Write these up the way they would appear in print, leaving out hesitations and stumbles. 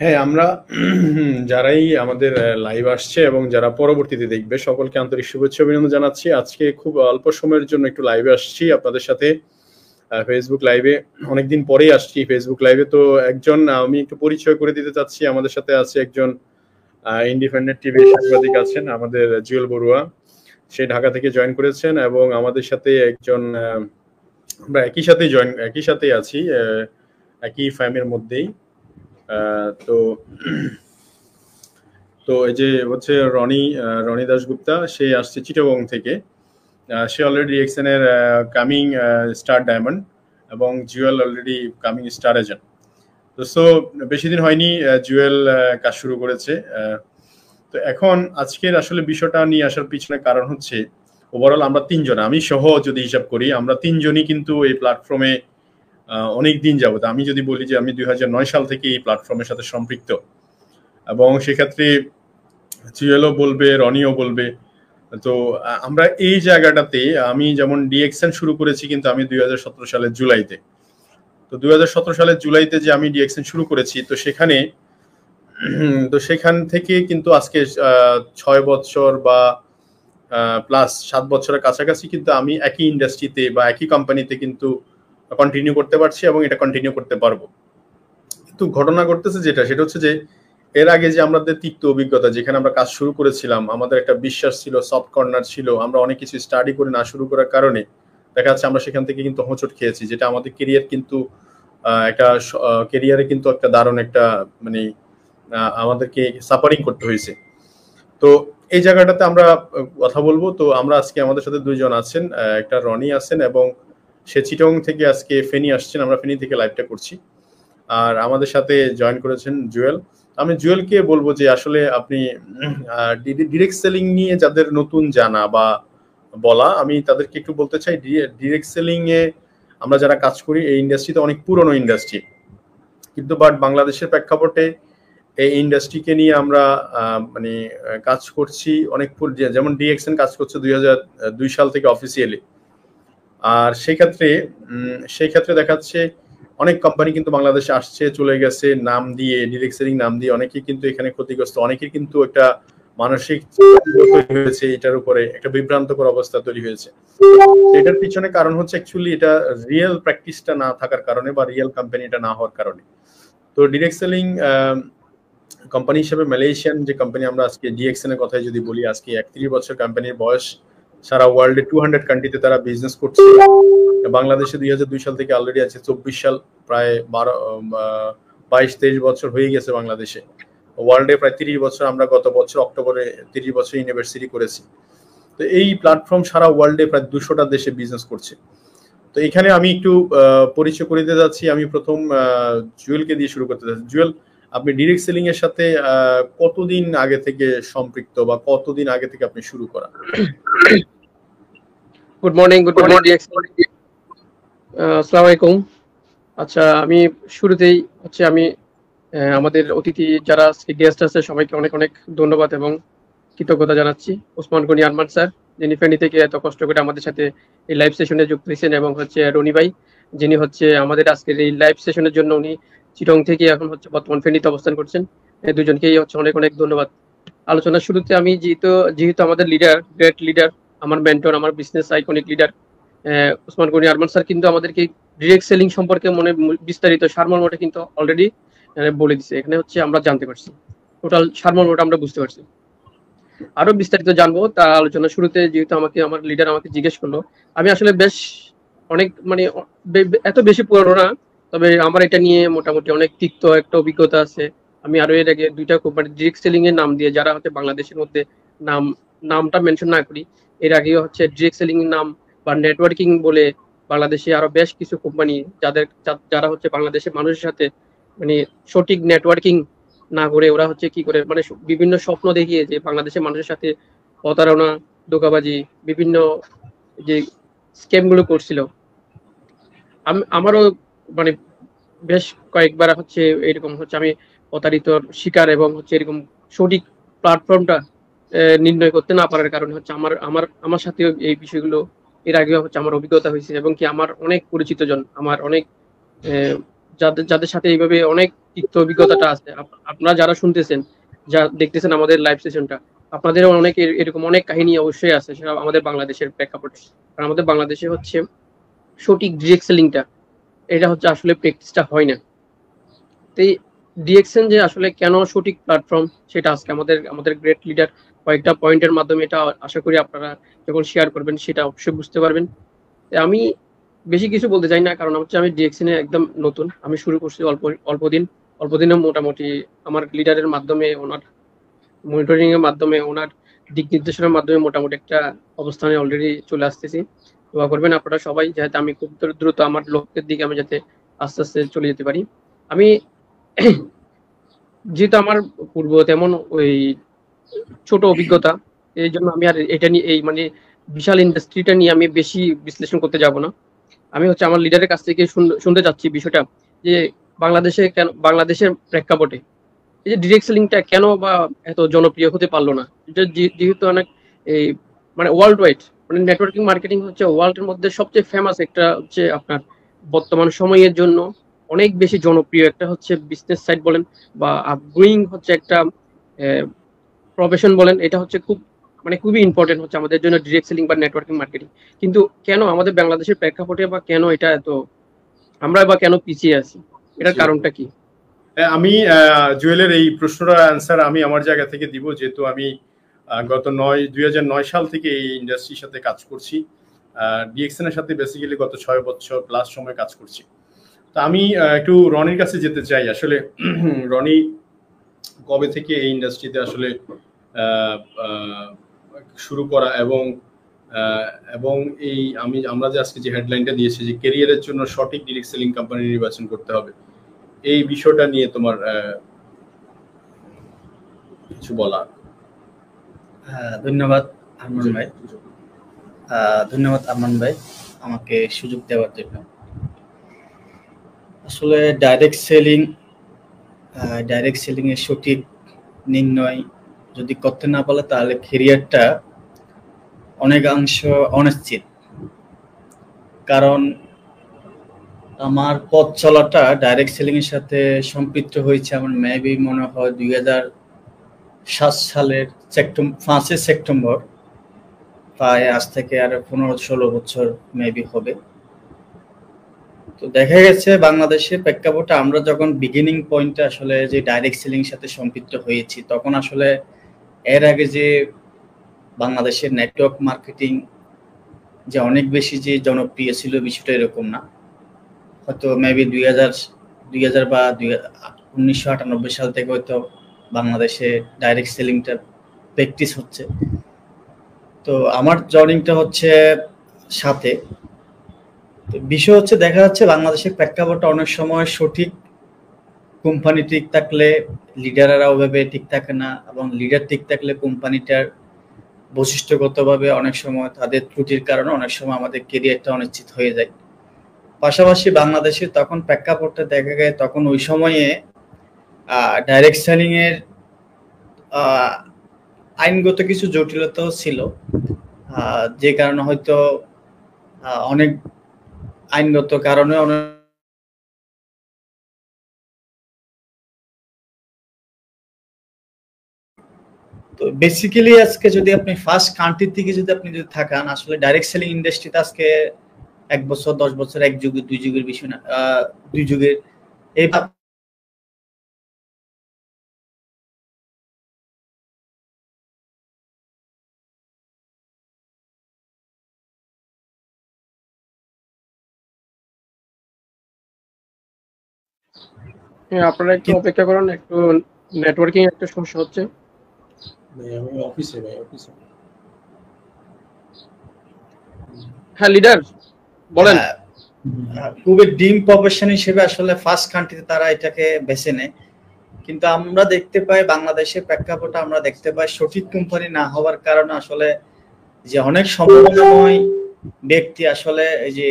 হ্যাঁ, আমরা যারাই আমাদের লাইভ আসছে এবং যারা পরবর্তীতে দেখবে সকলকে আন্তরিক শুভেচ্ছা অভিনন্দন জানাচ্ছি। আজকে খুব অল্প সময়ের জন্য একটু লাইভে আসছি আপনাদের সাথে। ফেসবুক লাইভে অনেকদিন পরেই আসছি ফেসবুক লাইভে। তো একজন আমি একটু পরিচয় করে দিতে চাচ্ছি। আমাদের সাথে আছে একজন ইন্ডিপেন্ডেন্ট টিভি সাংবাদিক আছেন আমাদের জুয়েল বড়ুয়া। সে ঢাকা থেকে জয়েন করেছেন এবং আমাদের সাথে একজন আমরা একই সাথেই আছি, একই ফ্যামের মধ্যেই। তো তো এই যে হচ্ছে রনি দাশগুপ্তা, সে আসছে চিটাগং থেকে। সে অলরেডি এক্সএন এর কামিং স্টার ডায়মন্ড এবং Jewel already coming star agent. তো বেশি দিন হয়নি জুয়েল কাজ শুরু করেছে। তো এখন আজকের আসলে বিষয়টা নিয়ে আসার পিছনে কারণ হচ্ছে ওভারঅল আমরা তিনজন, আমি সহ যদি হিসাব করি, আমরা তিনজনই কিন্তু এই প্ল্যাটফর্মে অনেক দিন যাবত। আমি যদি বলি যে আমি 2009 সাল থেকে এই প্ল্যাটফর্মের সাথে সম্পৃক্ত, এবং সেক্ষেত্রে জুয়েলও বলবে, রনিও বলবে। তো আমরা এই জায়গাটাতে আমি যেমন ডিএক্সএন শুরু করেছি কিন্তু আমি 2017 সালের জুলাইতে। তো 2017 সালের জুলাইতে যে আমি ডিএক্সএন শুরু করেছি, তো সেখান থেকে কিন্তু আজকে 6 বছর বা প্লাস 7 বছরের কাছাকাছি কিন্তু আমি একই ইন্ডাস্ট্রিতে বা একই কোম্পানিতে কিন্তু কন্টিনিউ করতে পারছি এবং এটা কন্টিনিউ করতে পারবো। কিন্তু ঘটনা ঘটতেছে সেটা হচ্ছে যে এর আগে যে আমাদের তিক্ত অভিজ্ঞতা, যেখানে আমরা কাজ শুরু করেছিলাম, আমাদের একটা বিশ্বাস ছিল, সফট কর্নার ছিল, আমরা অনেক কিছু স্টাডি করে না শুরু করার কারণে দেখা যাচ্ছে আমরা সেখান থেকে কিন্তু হোঁচট খেয়েছি, যেটা আমাদের কেরিয়ার কিন্তু একটা কেরিয়ারে কিন্তু একটা দারুণ একটা মানে আমাদেরকে সাফারিং করতে হয়েছে। তো এই জায়গাটাতে আমরা কথা বলবো। তো আমরা আজকে আমাদের সাথে দুইজন আছেন, একটা রনি আছেন এবং সে চিটং থেকে আজকে ফেনী আসছেন, আমরা ফেনী থেকে লাইভটা করছি। আর আমাদের সাথে জয়েন করেছেন জুয়েল। আমি জুয়েলকে বলবো যে আসলে আপনি ডিরেক্ট সেলিং নিয়ে যাদের নতুন জানা বা বলা, আমি তাদেরকে একটু বলতে চাই, ডিরেক্ট সেলিং এ আমরা যারা কাজ করি এই ইন্ডাস্ট্রিতে অনেক পুরনো ইন্ডাস্ট্রি, কিন্তু বাট বাংলাদেশের প্রেক্ষাপটে এই ইন্ডাস্ট্রিকে নিয়ে আমরা মানে কাজ করছি অনেক যেমন ডিএক্সএন কাজ করছে 2002 সাল থেকে অফিসিয়ালি। আর সেই ক্ষেত্রে দেখাচ্ছে অনেক কোম্পানি কিন্তু বাংলাদেশে আসছে, চলে গেছে, নাম দিয়ে, ডিরেক্ট সেলিং নাম দিয়ে অনেকেই কিন্তু এখানে ক্ষতিগ্রস্ত, অনেকের কিন্তু একটা মানসিক তৈরি হয়েছে, এটার উপরে একটা বিভ্রান্তকর অবস্থা তৈরি হয়েছে। এটার পিছনে কারণ হচ্ছে অ্যাকচুয়ালি এটা রিয়েল প্র্যাকটিসটা না থাকার কারণে বা রিয়েল কোম্পানিটা না হওয়ার কারণে। তো ডিরেক্ট সেলিং কোম্পানি হিসেবে মালয়েশিয়ান যে কোম্পানি, আমরা আজকে ডিএক্সএন এর কথাই যদি বলি, আজকে 31 বছর কোম্পানির বয়স, সারা ওয়ার্ল্ডে 200 কান্ট্রিতে তারা বিজনেস করছে। বাংলাদেশে 2002 সাল থেকে অলরেডি আছে 24 সাল, প্রায় 22-23 বছর হয়ে গেছে বাংলাদেশে। ওয়ার্ল্ডে প্রায় 30 বছর, আমরা গত বছর অক্টোবরে 30 বছর ইউনিভার্সিটি করেছি। তো এই প্ল্যাটফর্ম সারা ওয়ার্ল্ডে প্রায় 200টা দেশে বিজনেস করছে। তো এখানে আমি একটু পরিচয় করে দিতে যাচ্ছি। আমি প্রথম জুয়েলকে দিয়ে শুরু করতে যাচ্ছি। জুয়েল, আপনি ডিরেক্ট সেলিং এর সাথে কতদিন আগে থেকে সম্পৃক্ত বা কতদিন আগে থেকে আপনি শুরু করা? গুড মর্নিং আসসালামু আলাইকুম। আচ্ছা, আমি শুরুতেই হচ্ছে আমি আমাদের অতিথি যারা গেস্ট আছে সবাইকে অনেক অনেক ধন্যবাদ এবং কৃতজ্ঞতা জানাচ্ছি। ওসমান গনি আরমান স্যার, যিনি ফেনী থেকে এত কষ্ট করে আমাদের সাথে এই লাইভ সেশনে যুক্ত হয়েছেন, এবং হচ্ছে রনি ভাই, যিনি হচ্ছে আমাদের আজকের এই লাইভ সেশনের জন্য উনি চিটং থেকে এখন হচ্ছে বর্তমান ফেনীতে অবস্থান করছেন। এই দুজনকেই হচ্ছে অনেক অনেক ধন্যবাদ। আলোচনার শুরুতে আমি যেহেতু আমাদের লিডার, গ্রেট লিডার, আমার মেন্টর, আমার business iconic leader Osman Gani Arman sir কিন্তু আমাদেরকে ডিরেক্ট সেলিং সম্পর্কে বিস্তারিত সারমর্মটা কিন্তু অলরেডি বলে দিছে। এখানে হচ্ছে আমরা জানতে পারছি, টোটাল সারমর্মটা আমরা বুঝতে পারছি। আরো বিস্তারিত জানবো তা আলোচনা শুরুতে যেহেতু আমার লিডার আমাকে জিজ্ঞেস করলো, আমি আসলে বেশ অনেক মানে এত বেশি পুরনো না, তবে আমার এটা নিয়ে মোটামুটি অনেক তিক্ত একটা অভিজ্ঞতা আছে। আমি আরো এর আগে 2টা কোম্পানি ডিরেক্ট সেলিং এর নাম দিয়ে, যারা হচ্ছে বাংলাদেশের মধ্যে নামটা মেনশন না করি, এর আগে হচ্ছে ডিরেক্ট সেলিং এর নাম বা নেটওয়ার্কিং বলে বাংলাদেশে আরো বেশ কিছু কোম্পানি যারা হচ্ছে বাংলাদেশের মানুষের সাথে মানে সঠিক নেটওয়ার্কিং না করে ওরা হচ্ছে কি করে মানে বিভিন্ন স্বপ্ন দেখিয়ে যে বাংলাদেশের মানুষের সাথে প্রতারণা, ধোঁকাবাজি, বিভিন্ন যে স্ক্যাম গুলো করছিল। আমারও মানে বেশ কয়েকবার হচ্ছে এরকম হচ্ছে আমি প্রতারিত শিকার, এবং হচ্ছে এরকম সঠিক প্ল্যাটফর্মটা নির্ণয় করতে না পারার কারণে হচ্ছে আমার আমার আমার সাথেও এই বিষয়গুলো এর আগেও হচ্ছে আমার অভিজ্ঞতা হয়েছে, এবং কি আমার অনেক পরিচিত জন, আমার অনেক যাদের যাদের সাথে এইভাবে অনেক তিক্ত অভিজ্ঞতাটা আছে, আপনারা যারা শুনতেছেন, যা দেখতেছেন আমাদের লাইভ সেশনটা, আপনাদেরও অনেক এরকম অনেক কাহিনী অবশ্যই আছে, সেটা আমাদের বাংলাদেশের প্রেক্ষাপটে। কারণ আমাদের বাংলাদেশে হচ্ছে সঠিক ডিরেক্ট সেলিংটা, এটা হচ্ছে আসলে প্র্যাকটিসটা হয় না। তো এই ডিএক্সএন যে আসলে কেন সঠিক প্ল্যাটফর্ম, সেটা আজকে আমাদের গ্রেট লিডার কয়েকটা পয়েন্টের মাধ্যমে, এটা আশা করি আপনারা যখন শেয়ার করবেন সেটা অবশ্যই বুঝতে পারবেন। আমি বেশি কিছু বলতে চাই না, কারণ হচ্ছে আমি ডিএক্সএন এ একদম নতুন। আমি শুরু করছি অল্প দিনে মোটামুটি আমার লিডারের মাধ্যমে, ওনার মনিটরিং এর মাধ্যমে, ওনার দিক নির্দেশনার মাধ্যমে মোটামুটি একটা অবস্থানে অলরেডি চলে আসতেছি। দোয়া করবেন আপনারা সবাই, যাতে আমি খুব দ্রুত আমার লক্ষ্যের দিকে আমি যাতে আস্তে আস্তে চলে যেতে পারি। আমি যেহেতু আমার পূর্ব তেমন ওই ছোট অভিজ্ঞতা, এই জন্য আমি আর এটা নিয়ে এই মানে বিশাল ইন্ডাস্ট্রিটা নিয়ে আমি বেশি বিশ্লেষণ করতে যাব না। আমি হচ্ছে আমার লিডারের কাছ থেকে শুনতে চাচ্ছি বিষয়টা, যে বাংলাদেশের প্রেক্ষাপটে এই যে ডিরেক্ট সেলিংটা কেন বা এত জনপ্রিয় হতে পারলো না। এটা যেহেতু অনেক এই মানে ওয়ার্ল্ড ওয়াইড, মানে নেটওয়ার্কিং মার্কেটিং হচ্ছে ওয়ার্ল্ডের মধ্যে সবচেয়ে ফেমাস একটা হচ্ছে আপনার বর্তমান সময়ের জন্য অনেক বেশি জনপ্রিয় একটা হচ্ছে বিজনেস সাইট বলেন বা আপগ্রোয়িং হচ্ছে একটা প্রফেশন বলেন, এটা হচ্ছে খুবই ইম্পর্টেন্ট হচ্ছে আমাদের জন্য ডিরেক্ট সেলিং বা নেটওয়ার্কিং মার্কেটিং। কিন্তু কেন আমাদের বাংলাদেশের প্রেক্ষাপটে বা কেন এটা এত, আমরা বা কেন পিছিয়ে আছি, এটার কারণটা কি? আমি জুয়েলের এই প্রশ্নটার অ্যান্সার আমি আমার জায়গা থেকে দিব, যেহেতু আমি গত 2009 সাল থেকে এই ইন্ডাস্ট্রির সাথে কাজ করছি। ডিএক্সএন এর সাথে বেসিক্যালি গত 6 বছর প্লাস সময় কাজ করছি। তো আমি একটু রনির কাছে যেতে চাই। আসলে রনি কবে থেকে এই ইন্ডাস্ট্রিতে আসলে শুরু করা, এবং এবং আমরা যে আজকে যে হেডলাইনটা দিয়েছি যে ক্যারিয়ারের জন্য সঠিক ডিরেক্ট সেলিং কোম্পানি নির্বাচন করতে হবে, এই বিষয়টা নিয়ে তোমার কিছু বলা? ধন্যবাদ আরমান ভাই, আমাকে সুযোগ দেওয়ার জন্য। আসলে ডাইরেক্ট সেলিং এর সঠিক নির্ণয় যদি করতে না পারে, তাহলে ক্যারিয়ারটা অনেকাংশ অনিশ্চিত। কারণ আমার পথ চলাটা ডাইরেক্ট সেলিং এর সাথে সম্পৃক্ত হয়েছে আমার মেবি মনে হয় 2007 সালের 5 সেপ্টেম্বর, প্রায় আজ থেকে আর 15-16 বছর মেবি হবে। তো দেখা গেছে বাংলাদেশের প্রেক্ষাপটে আমরা যখন বিগিনিং পয়েন্টে আসলে যে ডাইরেক্ট সেলিং সাথে সম্পৃক্ত হয়েছি, তখন আসলে এর আগে যে বাংলাদেশের নেটওয়ার্ক মার্কেটিং যে অনেক বেশি যে জনপ্রিয় ছিল, বিষয়টা এরকম না। হয়তো মেবি 2000 বা 1998 সাল থেকে হয়তো বাংলাদেশে ডাইরেক্ট সেলিংটা প্র্যাকটিস হচ্ছে। তো আমার জর্নিংটা হচ্ছে সাথে। তো বিষয় হচ্ছে দেখা যাচ্ছে বাংলাদেশের প্রেক্ষাপটে অনেক সময় সঠিক কোম্পানি ঠিক থাকলে লিডাররা ওভাবে ঠিক থাকে না, এবং লিডার ঠিক থাকলে কোম্পানিটার বৈশিষ্ট্যগতভাবে অনেক সময় তাদের ত্রুটির কারণে অনেক সময় আমাদের কেরিয়ারটা অনিশ্চিত হয়ে যায়। পাশাপাশি বাংলাদেশে তখন প্রেক্ষাপটে দেখা যায়, তখন ওই সময়ে ডাইরেক্ট সেলিং এর আইনগত কিছু জটিলতাও ছিল, যে কারণে হয়তো অনেক আইনগত কারণে তো বেসিক্যালি আজকে যদি আপনি ফার্স্ট কান্ট্রি থেকে যদি থাকান, আসলে ডাইরেক্ট সেলিং ইন্ডাস্ট্রিতে আজকে 1 বছর 10 বছর, 1 যুগ 2 যুগের বিষয় না, 2 যুগের এই হ্যাঁ, আপনারা একটু অপেক্ষা করুন, একটু নেটওয়ার্কিং একটা সমস্যা হচ্ছে। হ্যাঁ লিডার বলেন। খুবই ড্রিম প্রফেশন হিসেবে আসলে ফার্স্ট কান্ট্রিতে তারা এটাকে বেছে নেয়, কিন্তু আমরা দেখতে পাই বাংলাদেশের প্রেক্ষাপটে আমরা দেখতে পাই সঠিক কোম্পানি না হওয়ার কারণে আসলে যে অনেক সম্ভাবনাময় ব্যক্তি আসলে এই যে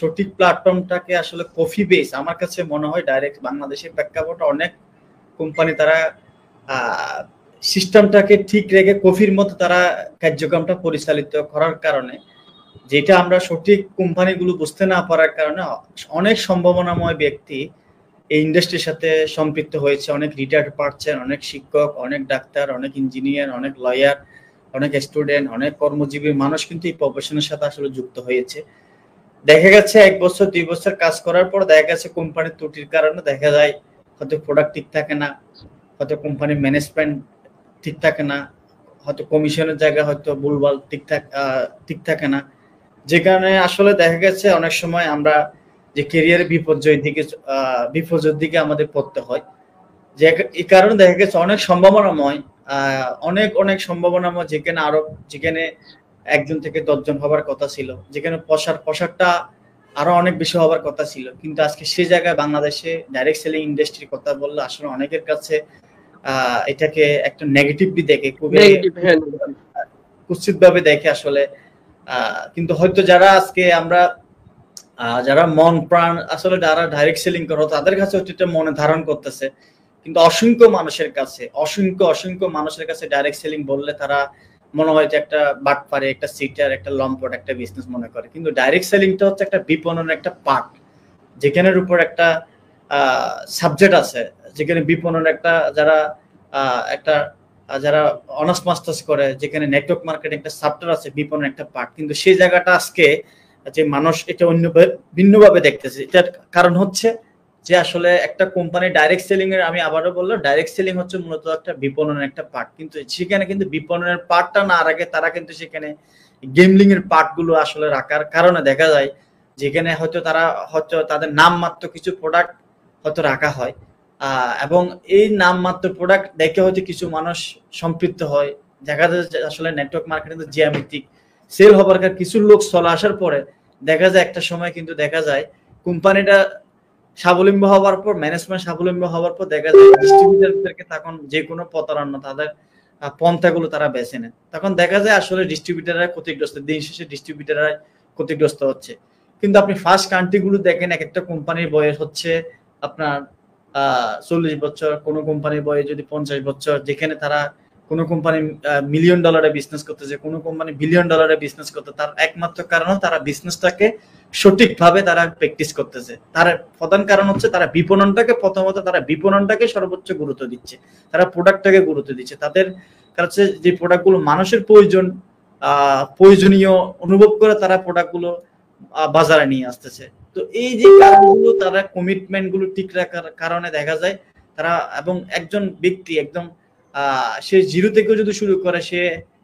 সঠিক প্ল্যাটফর্মটাকে আসলে কফি বেস, আমার কাছে মনে হয় ডাইরেক্ট বাংলাদেশের প্রেক্ষাপটে অনেক কোম্পানি তারা সিস্টেমটাকে ঠিক রেখে কফির মতো তারা কার্যক্রমটা পরিচালিত করার কারণে, যেটা আমরা সঠিক কোম্পানিগুলো বুঝতে না পারার কারণে অনেক সম্ভাবনাময় ব্যক্তি এই ইন্ডাস্ট্রির সাথে সম্পৃক্ত হয়েছে, অনেক রিটায়ার্ড পার্সন, অনেক শিক্ষক, অনেক ডাক্তার, অনেক ইঞ্জিনিয়ার, অনেক লয়ার, অনেক স্টুডেন্ট, অনেক কর্মজীবী মানুষ কিন্তু এই প্রফেশনের সাথে আসলে যুক্ত হয়েছে। দেখা গেছে 1 বছর 2 বছর কাজ করার পর দেখা গেছে কোম্পানির ত্রুটির কারণে দেখা যায় হয়তো প্রোডাক্ট ঠিক থাকে না, হয়তো কোম্পানির ম্যানেজমেন্ট ঠিক থাকে না, হয়তো কমিশনের জায়গা হয়তো ভুলভাল ঠিক থাকে না, যে কারণে আসলে দেখা গেছে অনেক সময় আমরা যে ক্যারিয়ারে বিপর্যয়ের দিকে আমাদের পড়তে হয়। যে এই কারণে দেখা গেছে অনেক সম্ভাবনাময়, অনেক সম্ভাবনাময়, যেখানে 1 জন থেকে 10 জন হবার কথা ছিল, যেখানে প্রসারটা আরো অনেক বেশি হবার কথা ছিল, কিন্তু আজকে সেই জায়গায় বাংলাদেশে ডাইরেক্ট সেলিং ইন্ডাস্ট্রির কথা বললে আসলে অনেকের কাছে এটাকে একটা নেগেটিভলি দেখে, খুবই কুৎসিত ভাবে দেখে আসলে। কিন্তু হয়তো যারা আজকে আমরা যারা মন প্রাণ আসলে যারা ডাইরেক্ট সেলিং করো তাদের কাছে এটা মনে ধারণ করতেছে, কিন্তু অসংখ্য মানুষের কাছে ডাইরেক্ট সেলিং বললে তারা মনে হয় যে একটা বাটপারে, একটা সিটার, একটা লম্পট, একটা বিজনেস মনে করে। কিন্তু ডাইরেক্ট সেলিংটা হচ্ছে একটা বিপণনের একটা পার্ট, যেখানের উপর একটা সাবজেক্ট আছে, যেখানে বিপণন একটা যারা অনার্স মাস্টার্স করে, যেখানে নেটওয়ার্ক মার্কেটিং একটা চ্যাপ্টার আছে, বিপণন একটা পার্ট। কিন্তু সেই জায়গাটা আজকে যে মানুষ এটা ভিন্নভাবে দেখতেছে, এটার কারণ হচ্ছে যে আসলে একটা কোম্পানি ডাইরেক্ট সেলিং এর, আমি আবারও বললাম, ডাইরেক্ট সেলিং হচ্ছে মূলত একটা বিপণনের একটা পার্ট, কিন্তু সেখানে কিন্তু বিপণনের পার্টটা না রাখে তারা কিন্তু সেখানে গেমলিং এর পার্ট গুলো আসলে রাখার কারণে দেখা যায় যেখানে হয়তো তাদের নামমাত্র কিছু প্রোডাক্ট হয়তো রাখা হয়, এবং এই নামমাত্র প্রোডাক্ট দেখে হয়তো কিছু মানুষ সম্পৃক্ত হয়। দেখা যায় আসলে নেটওয়ার্ক মার্কেটিং জিওমেট্রিক সেল হবার কিছু লোক চলে আসার পরে দেখা যায় একটা সময় কিন্তু দেখা যায় কোম্পানিটা স্বাবলম্বী হওয়ার পর, ম্যানেজমেন্ট স্বাবলম্বী হওয়ার পর দেখা যায় ডিস্ট্রিবিউটরদেরকে তখন যে কোনো প্রতারণা তাদের পন্থাগুলো তারা বেছে নেন, তখন দেখা যায় আসলে ডিস্ট্রিবিউটররা ক্ষতিগ্রস্ত, দিন শেষে ডিস্ট্রিবিউটররা ক্ষতিগ্রস্ত হচ্ছে। কিন্তু আপনি ফার্স্ট কান্ট্রিগুলো দেখেন, এক একটা কোম্পানির বয়স হচ্ছে আপনার 40 বছর, কোনো কোম্পানির বয়স যদি 50 বছর, যেখানে তারা কোনো কোম্পানি $1 মিলিয়ন বিজনেস করতেছে, কোনো কোম্পানি $1 বিলিয়ন বিজনেস করতে, তার একমাত্র কারণ তারা বিজনেসটাকে সঠিকভাবে তারা প্র্যাকটিস করতেছে। তার প্রধান কারণ হচ্ছে তারা বিপণনটাকে সর্বোচ্চ গুরুত্ব দিচ্ছে, তারা প্রোডাক্টটাকে গুরুত্ব দিচ্ছে, তাদের কাছে যে প্রোডাক্টগুলো মানুষের প্রয়োজনীয় অনুভব করে তারা প্রোডাক্টগুলো বাজারে নিয়ে আসতেছে। তো এই যে কারণগুলো, তারা কমিটমেন্ট গুলো ঠিক রাখার কারণে দেখা যায় তারা, এবং একজন ব্যক্তি একদম সে জিরো থেকেও যদি শুরু করে, সে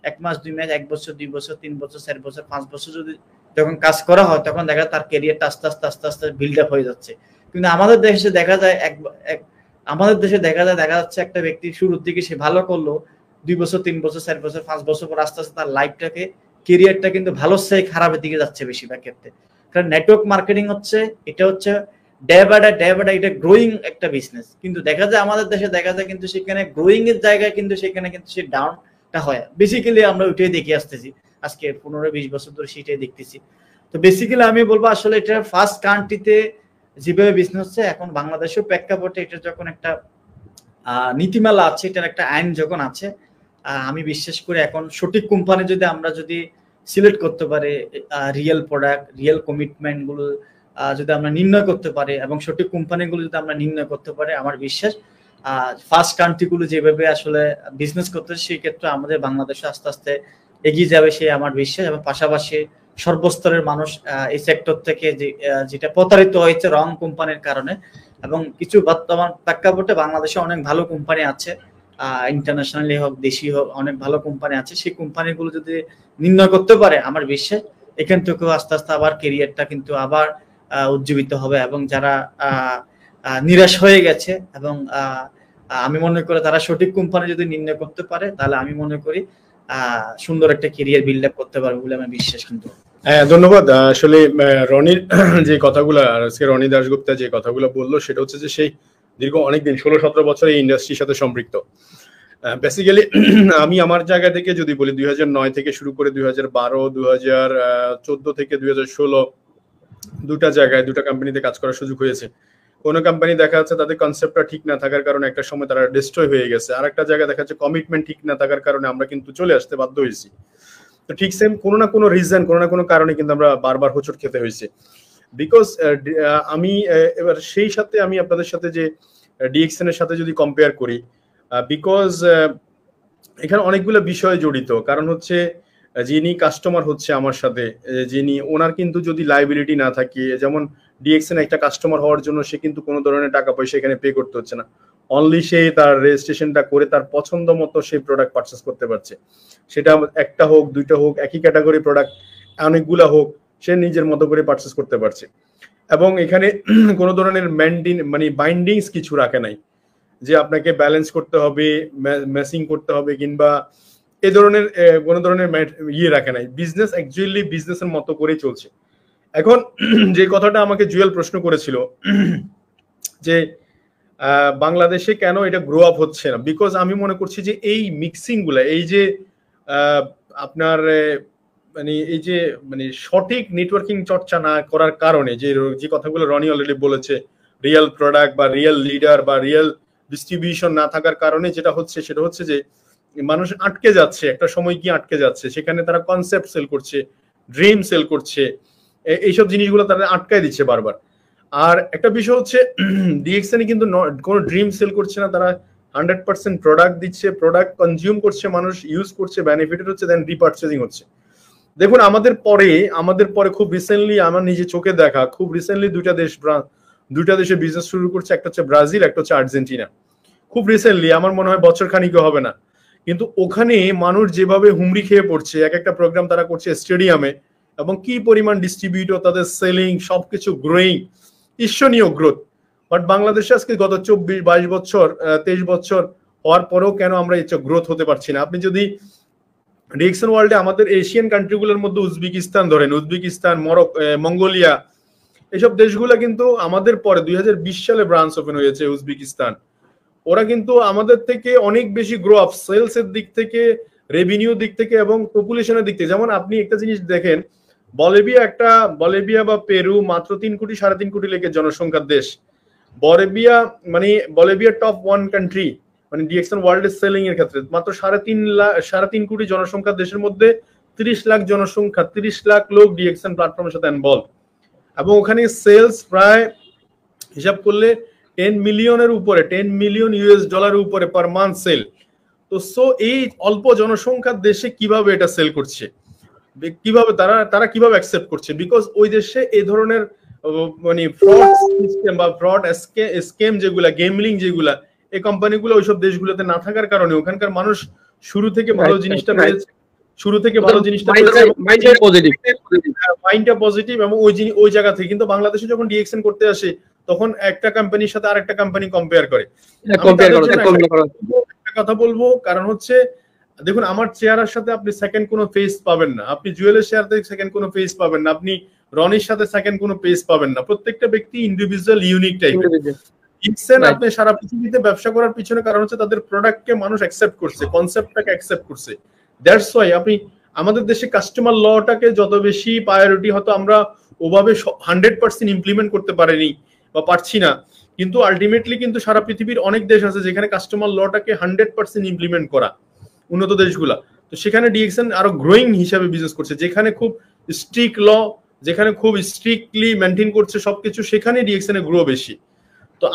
1 মাস 2 মাস 1 বছর 2 বছর 3 বছর 4 বছর 5 বছর যদি যখন কাজ করা হয়, তখন দেখা তার ক্যারিয়ারটা আস্তে আস্তে বিল্ড আপ হয়ে যাচ্ছে। কিন্তু আমাদের দেশে দেখা যাচ্ছে একটা ব্যক্তি শুরুর দিকে সে ভালো করলো, 2 বছর 3 বছর 4 বছর 5 বছর পর আস্তে আস্তে তার লাইফটাকে, ক্যারিয়ারটা কিন্তু ভালো চেয়ে খারাপের দিকে যাচ্ছে বেশিরভাগ ক্ষেত্রে। কারণ নেটওয়ার্ক মার্কেটিং হচ্ছে ডে বাই ডে এটা গ্রোয়িং একটা বিজনেস, কিন্তু দেখা যায় আমাদের দেশে দেখা যায় কিন্তু সেখানে গ্রোয়িং এর জায়গায় কিন্তু সেখানে কিন্তু সে ডাউনটা হয়। বেসিক্যালি আমরা ওইটাই দেখে আসতেছি আজকে 15-20 বছর ধরে, সেটাই দেখতেছি। তো বেসিক্যালি আমি বলবো আসলে এটা ফার্স্ট কান্ট্রিতে যেভাবে বিজনেস হচ্ছে, এখন বাংলাদেশেও প্রেক্ষাপটে এটা যখন একটা নীতিমালা আছে, এটার একটা আইন যখন আছে, আমি বিশ্বাস করি এখন সঠিক কোম্পানি আমরা যদি সিলেক্ট করতে পারি, রিয়েল প্রোডাক্ট, রিয়েল কমিটমেন্ট গুলো যদি আমরা নির্ণয় করতে পারি, এবং সঠিক কোম্পানিগুলো যদি আমরা নির্ণয় করতে পারি, আমার বিশ্বাস ফার্স্ট কান্ট্রিগুলো যেভাবে আসলে বিজনেস করতেছে, সেই ক্ষেত্রে আমাদের বাংলাদেশে আস্তে আস্তে এগিয়ে যাবে, সে আমার বিশ্বাস। এবং পাশাপাশি সর্বস্তরের মানুষ এই সেক্টর থেকে যেটা প্রতারিত হয়েছে রং কোম্পানির কারণে, এবং কিছু বর্তমান প্রেক্ষাপটে বাংলাদেশে অনেক ভালো কোম্পানি আছে, ইন্টারন্যাশনালি হোক দেশি হোক, অনেক ভালো কোম্পানি আছে। সেই কোম্পানিগুলো যদি নির্ণয় করতে পারে, আমার বিশ্বাস এখান থেকেও আস্তে আস্তে আবার ক্যারিয়ারটা কিন্তু আবার উজ্জীবিত হবে, এবং যারা নিরাশ হয়ে গেছে, এবং আমি মনে করি তারা সঠিক কোম্পানি যদি নির্ণয় করতে পারে, তাহলে আমি মনে করি সুন্দর একটা ক্যারিয়ার বিল্ড আপ করতে পারবে বলে আমি বিশ্বাস। কিন্তু ধন্যবাদ। আসলে রনির যে কথাগুলো, আজকে রনি দাশগুপ্তা যে কথাগুলো বললো, সেটা হচ্ছে যে সেই দীর্ঘ অনেকদিন 16-17 বছর এই ইন্ডাস্ট্রির সাথে সম্পৃক্ত। বেসিক্যালি আমি আমার জায়গা থেকে যদি বলি, 2009 থেকে শুরু করে 2012, 2014 থেকে 2016 দুটা জায়গায় দুটা কোম্পানিতে কাজ করার সুযোগ হয়েছে। কোনো কোম্পানি দেখা যাচ্ছে তাদের কনসেপ্টটা ঠিক না থাকার কারণে একটা সময় তারা ডিস্ট্রয় হয়ে গেছে, আর একটা জায়গায় দেখা যাচ্ছে কমিটমেন্ট ঠিক না থাকার কারণে আমরা কিন্তু চলে আসতে বাধ্য হয়েছি। তো ঠিক সেম কোনো না কোনো রিজন, কোনো না কোনো কারণে কিন্তু আমরা বারবার হোঁচট খেতে হয়েছে। বিকজ আমি এবার সেই সাথে আমি আপনাদের সাথে যে ডিএক্সএন এর সাথে যদি কম্পেয়ার করি, বিকজ এখানে অনেকগুলো বিষয় জড়িত। কারণ হচ্ছে যিনি কাস্টমার হচ্ছে আমার সাথে, যিনি ওনার কিন্তু যদি লাইবিলিটি না থাকে, যেমন ডিএক্সএন একটা কাস্টমার হওয়ার জন্য সে কিন্তু কোনো ধরনের টাকা পয়সা এখানে পে করতে হচ্ছে না, অনলি সে তার রেজিস্ট্রেশনটা করে তার পছন্দ মতো সেই প্রোডাক্ট পারচেস করতে পারছে। সেটা একটা হোক, দুইটা হোক, একই ক্যাটাগরি প্রোডাক্ট অনেকগুলা হোক, সে নিজের মতো করে পারচেস করতে পারছে। এবং এখানে কোনো ধরনের বাইন্ডিংস কিছু রাখে নাই যে আপনাকে ব্যালেন্স করতে হবে, ম্যাচিং করতে হবে, কিংবা এই ধরনের কোনো ধরনের ইয়ে রাখে নাই। বিজনেস অ্যাকচুয়ালি বিজনেসের মতো করেই চলছে। এখন যে কথাটা আমাকে জুয়েল প্রশ্ন করেছিল যে বাংলাদেশে কেন এটা গ্রো আপ হচ্ছে না, বিকজ আমি মনে করছি যে এই মিক্সিং গুলা, এই যে আপনার এই যে সঠিক নেটওয়ার্কিং চর্চা না করার কারণে, যে কথাগুলো রনি অলরেডি বলেছে, রিয়েল প্রোডাক্ট বা রিয়েল লিডার বা রিয়েল ডিস্ট্রিবিউশন না থাকার কারণে যেটা হচ্ছে সেটা হচ্ছে যে মানুষ আটকে যাচ্ছে, একটা সময় গিয়ে আটকে যাচ্ছে। সেখানে তারা কনসেপ্ট সেল করছে, ড্রিম সেল করছে, এইসব জিনিসগুলো তারা আটকায় দিচ্ছে বারবার। আর একটা বিষয় হচ্ছে ডিএক্সএন কিন্তু কোনো ড্রিম সেল করছে না, তারা 100% প্রোডাক্ট দিচ্ছে, প্রোডাক্ট কনজিউম করছে, মানুষ ইউজ করছে, বেনিফিটেড হচ্ছে, দেন রিপারচেজিং হচ্ছে। দেখুন আমাদের পরে খুব রিসেন্টলি আমার নিজে চোখে দেখা, খুব রিসেন্টলি দুইটা দেশে বিজনেস শুরু করছে, একটা হচ্ছে ব্রাজিল, একটা হচ্ছে আর্জেন্টিনা। খুব রিসেন্টলি, আমার মনে হয় বছর খানিকও হবে না। কিন্তু ওখানে মানুষ যেভাবে হুমড়ি খেয়ে পড়ছে, এক একটা প্রোগ্রাম তারা করছে স্টেডিয়ামে, এবং কি পরিমাণ ডিস্ট্রিবিউটর, তাদের সেলিং, সবকিছু গ্রোয়িং, ঈর্ষণীয় গ্রোথ। বাট বাংলাদেশে আজকে গত 24-22 বছর 23 বছর হওয়ার পরেও কেন আমরা এই গ্রোথ হতে পারছি না? আপনি যদি ডিএক্সএন ওয়ার্ল্ডে আমাদের এশিয়ান কান্ট্রিগুলোর মধ্যে উজবেকিস্তান ধরেন, উজবেকিস্তান, মঙ্গোলিয়া, এইসব দেশগুলো কিন্তু আমাদের পরে 2020 সালে ব্রাঞ্চ ওপেন হয়েছে উজবেকিস্তান। ওরা কিন্তু আমাদের থেকে অনেক বেশি গ্রো আপ, সেলস এর দিক থেকে, রেভিনিউ দিক থেকে এবং পপুলেশনের দিক থেকে। যেমন আপনি একটা জিনিস দেখেন, বলিভিয়া বা পেরু মাত্র 3 কোটি 3.5 কোটি লেগে জনসংখ্যার দেশ। Bolivia top 1 country DXN world selling এর ক্ষেত্রে, মাত্র 3.5 কোটি জনসংখ্যার দেশের মধ্যে 30 লাখ জনসংখ্যা, 30 লাখ লোক ডিএক্সএন প্ল্যাটফর্মের সাথে ইনভলভ। এবং ওখানে সেলস প্রায় হিসাব করলে 10 মিলিয়নের উপরে, $10 মিলিয়ন উপরে পার মান্থ সেল। তো এই অল্প জনসংখ্যার দেশে কিভাবে এটা সেল করছে, কিভাবে তারা কিভাবে অ্যাকসেপ্ট করছে? বিকজ ওই দেশে এই ধরনের ফ্রড সিস্টেম বা ফ্রড স্কেম যেগুলা, গেমলিং যেগুলা, এই কোম্পানিগুলো ওইসব দেশগুলোতে না থাকার কারণে ওখানকার মানুষ শুরু থেকে ভালো জিনিসটা পেয়েছে, মাইন্ডটা পজিটিভ, এবং ওই জায়গা থেকে। কিন্তু বাংলাদেশে যখন ডিএক্সএন করতে আসে, তখন একটা কোম্পানির সাথে আরেকটা কোম্পানি কম্পেয়ার করে। কথা বলবো, কারণ হচ্ছে দেখুন আমার চেয়ারের সাথে আপনি সেকেন্ড কোনো ফেস পাবেন না, আপনি জুয়েলের শেয়ার থেকে সেকেন্ড কোনো ফেস পাবেন না, আপনি রনির সাথে সেকেন্ড কোনো ফেস পাবেন না। প্রত্যেকটা ব্যক্তি ইন্ডিভিজুয়াল, ইউনিক টাইপের। ডিএক্সএন আপনি সারা পৃথিবীতে ব্যবসা করার পিছনে কারণ হচ্ছে তাদের প্রোডাক্টকে মানুষ অ্যাকসেপ্ট করছে, কনসেপ্টটাকে অ্যাকসেপ্ট করছে। দ্যাটস ওয়াই আপনি আমাদের দেশে কাস্টমার লটাকে যত বেশি প্রায়োরিটি, হয়তো আমরা ওভাবে 100% ইমপ্লিমেন্ট করতে পারিনি বা পারছি না, কিন্তু আলটিমেটলি কিন্তু সারা পৃথিবীর অনেক দেশ আছে যেখানে কাস্টমার লটাকে 100% ইমপ্লিমেন্ট করা, উন্নত দেশগুলা। তো সেখানে ডিএক্সএন আরো গ্রোয়িং হিসাবে বিজনেস করছে, যেখানে খুব স্ট্রিক্ট ল, যেখানে খুব স্ট্রিক্টলি মেনটেন করছে সবকিছু, সেখানে ডিএক্সএন এর গ্রো বেশি। তো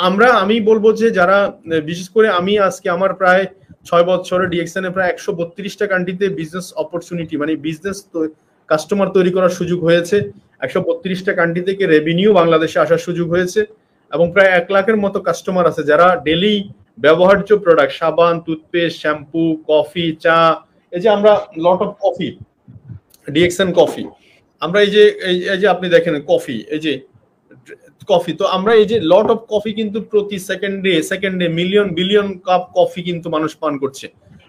আমি বলবো যে যারা, বিশেষ করে আমি আজকে আমার প্রায় 6 বছরে ডিএক্সএন এ প্রায় 132টা কান্ট্রিতে বিজনেস অপরচুনিটি, বিজনেস কাস্টমার তৈরি করার সুযোগ হয়েছে। 132টা কান্ট্রি থেকে রেভিনিউ বাংলাদেশে আসার সুযোগ হয়েছে, এবং প্রায় 1 লাখের মতো কাস্টমার আছে যারা ডেইলি ব্যবহার্য প্রোডাক্ট, সাবান, টুথপেস্ট, শ্যাম্পু, কফি, চা, এই যে আমরা lot of coffee, DXN coffee, আমরা এই যে আপনি দেখেন কফি, এই যে কফি, তো আমরা এই যে লট অফ কফি কিন্তু প্রতি সেকেন্ডে বিলিয়ন কাপ কফি কিন্তু মানুষ পান করছে।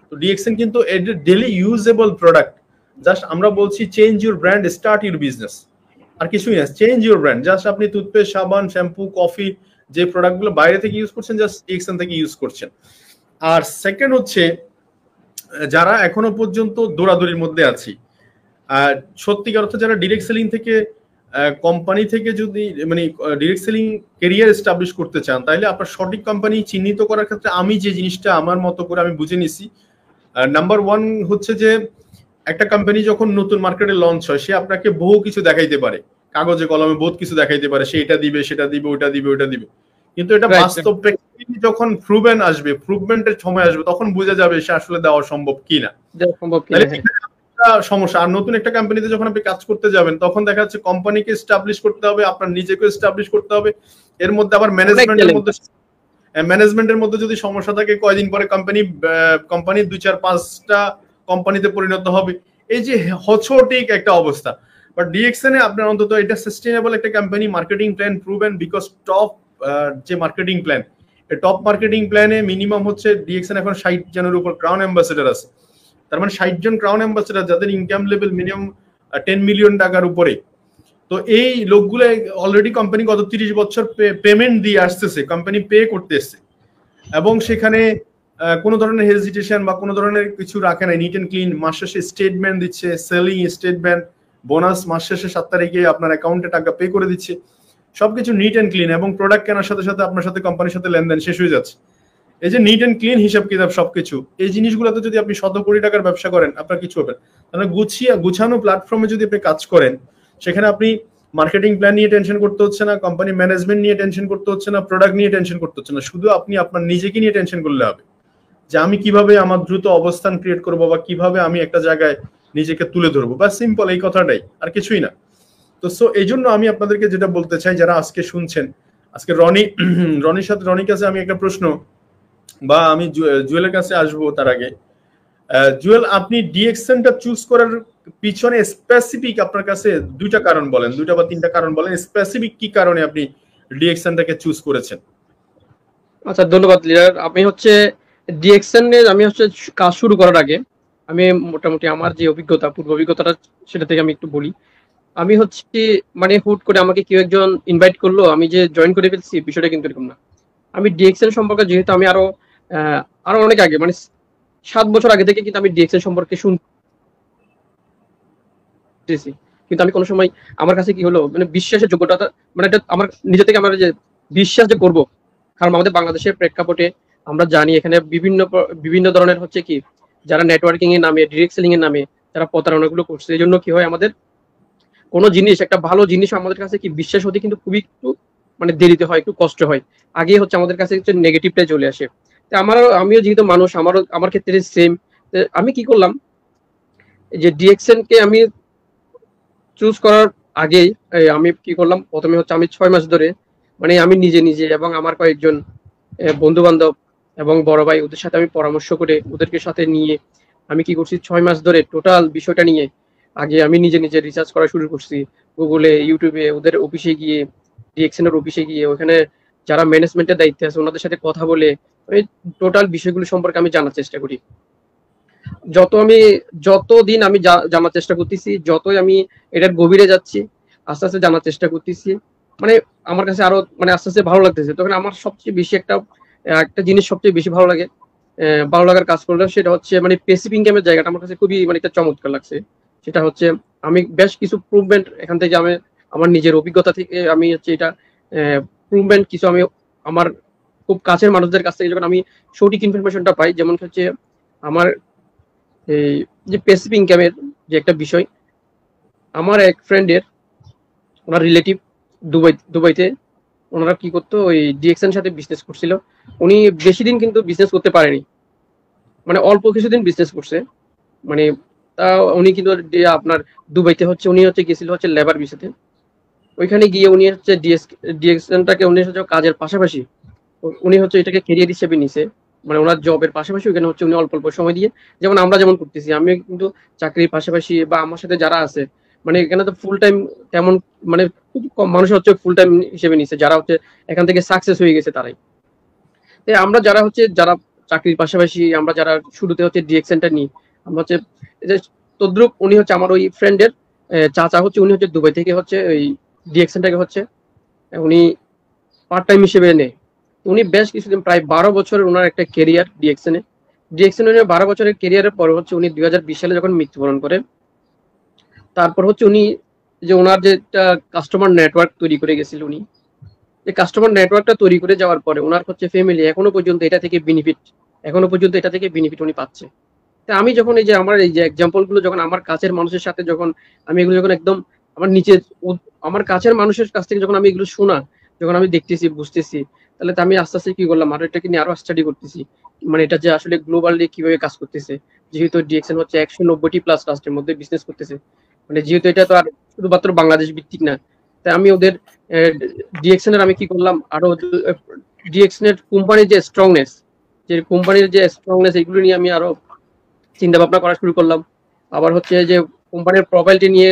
তো ডিএক্সএন কিন্তু ডেইলি ইউজেবল প্রোডাক্ট। জাস্ট আমরা বলছি change your brand, start your business, আর কিছুই না। চেঞ্জ ইউর ব্র্যান্ড, জাস্ট আপনি টুথপেস্ট, সাবান, শ্যাম্পু, কফি, যে প্রোডাক্টগুলো বাইরে থেকে ইউজ করছেন, জাস্ট ডিএক্সএন থেকে ইউজ করছেন। আর সেকেন্ড হচ্ছে যারা এখনো পর্যন্ত দৌড়াদৌড়ির মধ্যে আছি, সত্যিকার অর্থে যারা ডিরেক্ট সেলিং থেকে, কোম্পানি থেকে যদি ডিরেক্ট সেলিং ক্যারিয়ার এস্টাবলিশ করতে চান, তাহলে আপনার সঠিক কোম্পানি চিহ্নিত করার ক্ষেত্রে আমি যে জিনিসটা আমার মতো করে আমি বুঝে নিছি, নাম্বার 1 হচ্ছে যে একটা কোম্পানি যখন নতুন মার্কেটে লঞ্চ হয়, সে আপনাকে বহু কিছু দেখাইতে পারে, কাগজে কলমে বহুত কিছু দেখাইতে পারে, সে এটা দিবে, সেটা দিবে, ওটা দিবে, ওটা দিবে, কিন্তু এটা রাইট, বাস্তব প্র্যাকটিক্যালি যখন প্রুভেন আসবে, প্রুভমেন্টের সময় আসবে, তখন বোঝা যাবে সে আসলে দেওয়া সম্ভব কিনা। দেওয়া সম্ভব কিনা। তাহলে হ্যাঁ, এখানে একটা সমস্যা। আর নতুন একটা কোম্পানিতে যখন আপনি কাজ করতে যাবেন, তখন দেখা যাচ্ছে কোম্পানিকে এস্টাবলিশ করতে হবে, আপনার নিজেকে এস্টাবলিশ করতে হবে, এর মধ্যে আবার অনেক ম্যানেজমেন্টের চ্যালেঞ্জ। মধ্যে যদি সমস্যা থাকে, কয়দিন পরে কোম্পানি 2-4-5টা কোম্পানিতে পরিণত হবে, এই যে হছোটিক একটা অবস্থা। বাট ডিএক্সএন এ আপনার অন্তত এটা সাস্টেইনেবল একটা company, marketing plan proven, because top যে মার্কেটিং প্ল্যান, এই টপ মার্কেটিং প্ল্যানে মিনিমাম হচ্ছে ডিএক্সএন এখন 60 জনের উপর ক্রাউন অ্যাম্বাসেডর আছে। তার মানে 60 জন ক্রাউন অ্যাম্বাসেডর যাদের ইনকাম লেভেল মিনিমাম 10 মিলিয়ন টাকার উপরে। তো এই লোকগুলো অলরেডি কোম্পানি গত 30 বছর পেমেন্ট দিয়ে আসতেছে, কোম্পানি পে করতে এসছে, এবং সেখানে কোনো ধরনের হেজিটেশন বা কোনো ধরনের কিছু রাখে নাই, নিট এন্ড ক্লিন। মাস শেষে স্টেটমেন্ট দিচ্ছে, সেলিং স্টেটমেন্ট, বোনাস মাস শেষে 7 তারিখে আপনার অ্যাকাউন্টে টাকা পে করে দিচ্ছে, সবকিছু নিট এন্ড ক্লিন, এবং প্রোডাক্ট কেনার সাথে সাথে আপনার সাথে কোম্পানির সাথে লেনদেন শেষ হয়ে যাচ্ছে। এই যে নিট এন্ড ক্লিন হিসাব কিতাব সবকিছু, এই জিনিসগুলোতে যদি আপনি 100 কোটি টাকার ব্যবসা করেন, আপনার কিছু হবে। তাহলে গুছানো প্ল্যাটফর্মে যদি আপনি কাজ করেন, সেখানে আপনি মার্কেটিং প্ল্যান নিয়ে টেনশন করতে হচ্ছে না, কোম্পানি ম্যানেজমেন্ট নিয়ে টেনশন করতে হচ্ছে না, প্রোডাক্ট নিয়ে টেনশন করতে হচ্ছে না, শুধু আপনি আপনার নিজেকে নিয়ে টেনশন করলে হবে যে আমি কিভাবে আমার দ্রুত অবস্থান ক্রিয়েট করবো, বা কিভাবে আমি একটা জায়গায় নিজেকে তুলে ধরবো, বা সিম্পল এই কথাটাই, আর কিছুই না। তো সো এই জন্য আমি আপনাদেরকে যেটা বলতে চাই, যারা আজকে শুনছেন, আজকে রনির কাছে আমি একটা প্রশ্ন, বা আমি জুয়েলের কাছে আসবো তার আগে। জুয়েল, আপনি ডিএক্সএনটা চুজ করার পিছনে স্পেসিফিক আপনার কাছে 2টা কারণ বলেন, 2টা বা 3টা কারণ বলেন, স্পেসিফিক কি কারণে আপনি ডিএক্সএনটাকে চুজ করেছেন? আচ্ছা, ধন্যবাদ লিডার। আমি হচ্ছে ডিএক্সএন এর আমি হচ্ছে কাজ শুরু করার আগে আমি মোটামুটি আমার যে অভিজ্ঞতা, পূর্ব অভিজ্ঞতাটা সেটা থেকে আমি একটু বলি। আমি হচ্ছে মানে হুট করে আমাকে কেউ একজন ইনভাইট করলো, আমি যে জয়েন করে ফেলছি, বিষয়টা কিন্তু এরকম না। আমি ডিএক্সএন সম্পর্কে, যেহেতু আমি আরো অনেক আগে, মানে 7 বছর আগে থেকে কিন্তু আমি ডিএক্সএন সম্পর্কে শুনতেছি, কিন্তু আমি কোনো সময় আমার কাছে কি হলো, মানে বিশ্বাসের যোগ্যতা, মানে এটা আমার নিজে থেকে আমার যে বিশ্বাস যে করবো, কারণ আমাদের বাংলাদেশের প্রেক্ষাপটে আমরা জানি এখানে বিভিন্ন ধরনের হচ্ছে কি, যারা নেটওয়ার্কিং এর নামে, ডিরেক্ট সেলিং এর নামে যারা প্রতারণাগুলো করছে, এই জন্য কি হয়, আমাদের কোনো জিনিস, একটা ভালো জিনিস আমাদের কাছে কি বিশ্বাস হতে কিন্তু খুবই একটু মানে দেরিতে হয়, একটু কষ্ট হয়। আগে হচ্ছে আমাদের কাছে হচ্ছে নেগেটিভটাই চলে আসে। তো আমিও যেহেতু মানুষ, আমার ক্ষেত্রে সেম। আমি কি করলাম, যে ডিএক্সএন কে আমি চুজ করার আগেই আমি কি করলাম, প্রথমে হচ্ছে আমি 6 মাস ধরে, মানে আমি নিজে নিজে এবং আমার কয়েকজন বন্ধু বান্ধব এবং বড় ভাই, ওদের সাথে আমি পরামর্শ করে, ওদেরকে সাথে নিয়ে আমি কি করছি, 6 মাস ধরে টোটাল বিষয়টা নিয়ে আগে আমি নিজে নিজে রিসার্চ করা শুরু করছি, গুগলে, ইউটিউবে, ওদের অফিসে গিয়ে, ডিএক্সএন এর অফিসে গিয়ে, ওখানে যারা ম্যানেজমেন্টের দায়িত্বে আছে ওনাদের সাথে কথা বলে ওই টোটাল বিষয়গুলো সম্পর্কে আমি জানার চেষ্টা করি। যতদিন আমি জানার চেষ্টা করতেছি, যতই আমি এটার গভীরে যাচ্ছি, আস্তে আস্তে জানার চেষ্টা করতেছি, মানে আমার কাছে আরো মানে আস্তে আস্তে ভালো লাগতেছে। তখন আমার সবচেয়ে বেশি একটা জিনিস সবচেয়ে বেশি ভালো লাগে, ভালো লাগার কাজ করলে সেটা হচ্ছে মানে প্যাসিভ ইনকামের জায়গাটা আমার কাছে খুবই মানে একটা চমৎকার লাগছে। সেটা হচ্ছে আমি বেশ কিছু প্রুভমেন্ট এখান থেকে আমি আমার নিজের অভিজ্ঞতা থেকে আমি হচ্ছে এটা প্রুভমেন্ট কিছু আমি আমার খুব কাছের মানুষদের কাছ থেকে যখন আমি সঠিক ইনফরমেশনটা পাই, যেমন হচ্ছে আমার এই যে প্যাসিভ ইনকামের যে একটা বিষয়, আমার এক ফ্রেন্ডের, ওনার রিলেটিভ দুবাইতে ওনারা কি করতো, ওই ডিএক্সএন সাথে বিজনেস করছিল। উনি বেশি দিন কিন্তু বিজনেস করতে পারেনি, মানে অল্প কিছুদিন বিজনেস করছে। মানে তা উনি কিন্তু আপনার দুবাইতে হচ্ছে উনি হচ্ছে গেছিল হচ্ছে লেবার ভিসাতে। ওইখানে গিয়ে উনি হচ্ছে ডিএক্সএনটাকে উনি হচ্ছে কাজের পাশাপাশি উনি হচ্ছে এটাকে ক্যারিয়ার হিসেবে নিছে। মানে ওনার জবের পাশাপাশি ওখানে হচ্ছে উনি অল্প অল্প সময় দিয়ে, যেমন আমরা যেমন করতেছি, আমি কিন্তু চাকরির পাশাপাশি বা আমার সাথে যারা আছে, মানে এখানে তো ফুল টাইম তেমন, মানে খুব কম মানুষ হচ্ছে ফুল টাইম হিসেবে নিছে, যারা হচ্ছে এখান থেকে সাকসেস হয়ে গেছে তারাই। আমরা যারা চাকরির পাশাপাশি আমরা যারা শুরুতে হচ্ছে ডিএক্সএনটা নিই, আমরা হচ্ছে তদ্রুপ উনি হচ্ছে আমার ওই ফ্রেন্ডের চাচা হচ্ছে, উনি হচ্ছে দুবাই থেকে হচ্ছে ওই ডিএক্সএনটাকে হচ্ছে উনি পার্ট টাইম হিসেবে নেয়। উনি বেশ কিছুদিন, প্রায় 12 বছরের ওনার একটা ক্যারিয়ার ডিএক্সএন 12 বছরের ক্যারিয়ারের পর হচ্ছে উনি 2020 সালে যখন মৃত্যুবরণ করে, তারপর হচ্ছে উনি যে ওনার যে কাস্টমার নেটওয়ার্ক তৈরি করে গেছিল, উনি যে কাস্টমার নেটওয়ার্কটা তৈরি করে যাওয়ার পরে ওনার হচ্ছে ফ্যামিলি এখনো পর্যন্ত এটা থেকে বেনিফিট উনি পাচ্ছে। তা আমি যখন এই যে আমার এই যে এক্সাম্পল গুলো যখন আমার কাছের মানুষের সাথে যখন আমি এগুলো যখন একদম আমার নিচে আমার কাছের মানুষের কাছ থেকে যখন আমি এগুলো শোনা, যখন আমি দেখতেছি বুঝতেছি, তাহলে তো আমি আস্তে আস্তে কি করলাম, আরো এটাকে নিয়ে আরো স্টাডি করতেছি, মানে এটা যে আসলে গ্লোবালি কিভাবে কাজ করতেছে। যেহেতু ডিএক্সএন হচ্ছে 190টি প্লাস রাষ্ট্রের মধ্যে বিজনেস করতেছে, মানে যেহেতু এটা তো আর শুধুমাত্র বাংলাদেশ ভিত্তিক না, তাই আমি ওদের ডিএক্সএন এর আমি কি করলাম, আরো ডিএক্সএন এর কোম্পানির যে স্ট্রংনেস, এগুলো নিয়ে আমি আরো চিন্তা ভাবনা করা শুরু করলাম। আবার হচ্ছে যে কোম্পানির প্রোফাইলটি নিয়ে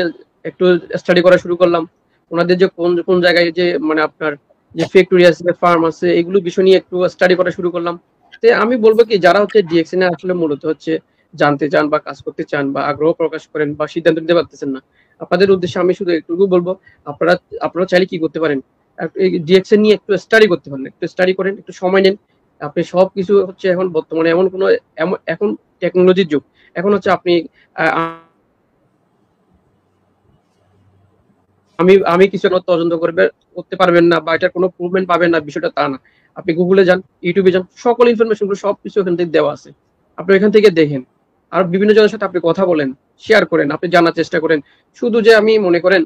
একটু স্টাডি করা শুরু করলাম, ওনাদের যে কোন কোন জায়গায় যে মানে আপনার যে ফ্যাক্টরি আছে, ফার্ম আছে, এগুলো বিষয় নিয়ে একটু স্টাডি করা শুরু করলাম। তো আমি বলবো কি, যারা হচ্ছে ডিএক্সএন এ আসলে মূলত হচ্ছে জানতে চান বা কাজ করতে চান বা আগ্রহ প্রকাশ করেন বা সিদ্ধান্ত নিতে পারতেছেন না, আপনাদের উদ্দেশ্যে আমি শুধু একটুকু বলবো, আপনারা আপনারা চাইলে কি করতে পারেন, ডিএক্সএন নিয়ে একটু স্টাডি করতে পারেন, একটু স্টাডি করেন, একটু সময় নেন। আপনি সবকিছু হচ্ছে এখন বর্তমানে এমন কোনো এখন টেকনোলজির যুগ, এখন হচ্ছে আপনি আমি কিছু একটা তদন্ত করতে পারবেন না বা এটার কোনো প্রুভমেন্ট পাবেন না, বিষয়টা তা না। আপনি গুগলে যান, ইউটিউবে যান, সকল ইনফরমেশন গুলো সবকিছু এখান থেকে দেওয়া আছে, আপনি এখান থেকে দেখেন। আর বিভিন্ন জনের সাথে আপনি কথা বলেন, শেয়ার করেন, আপনি জানার চেষ্টা করেন। শুধু যে আমি মনে করেন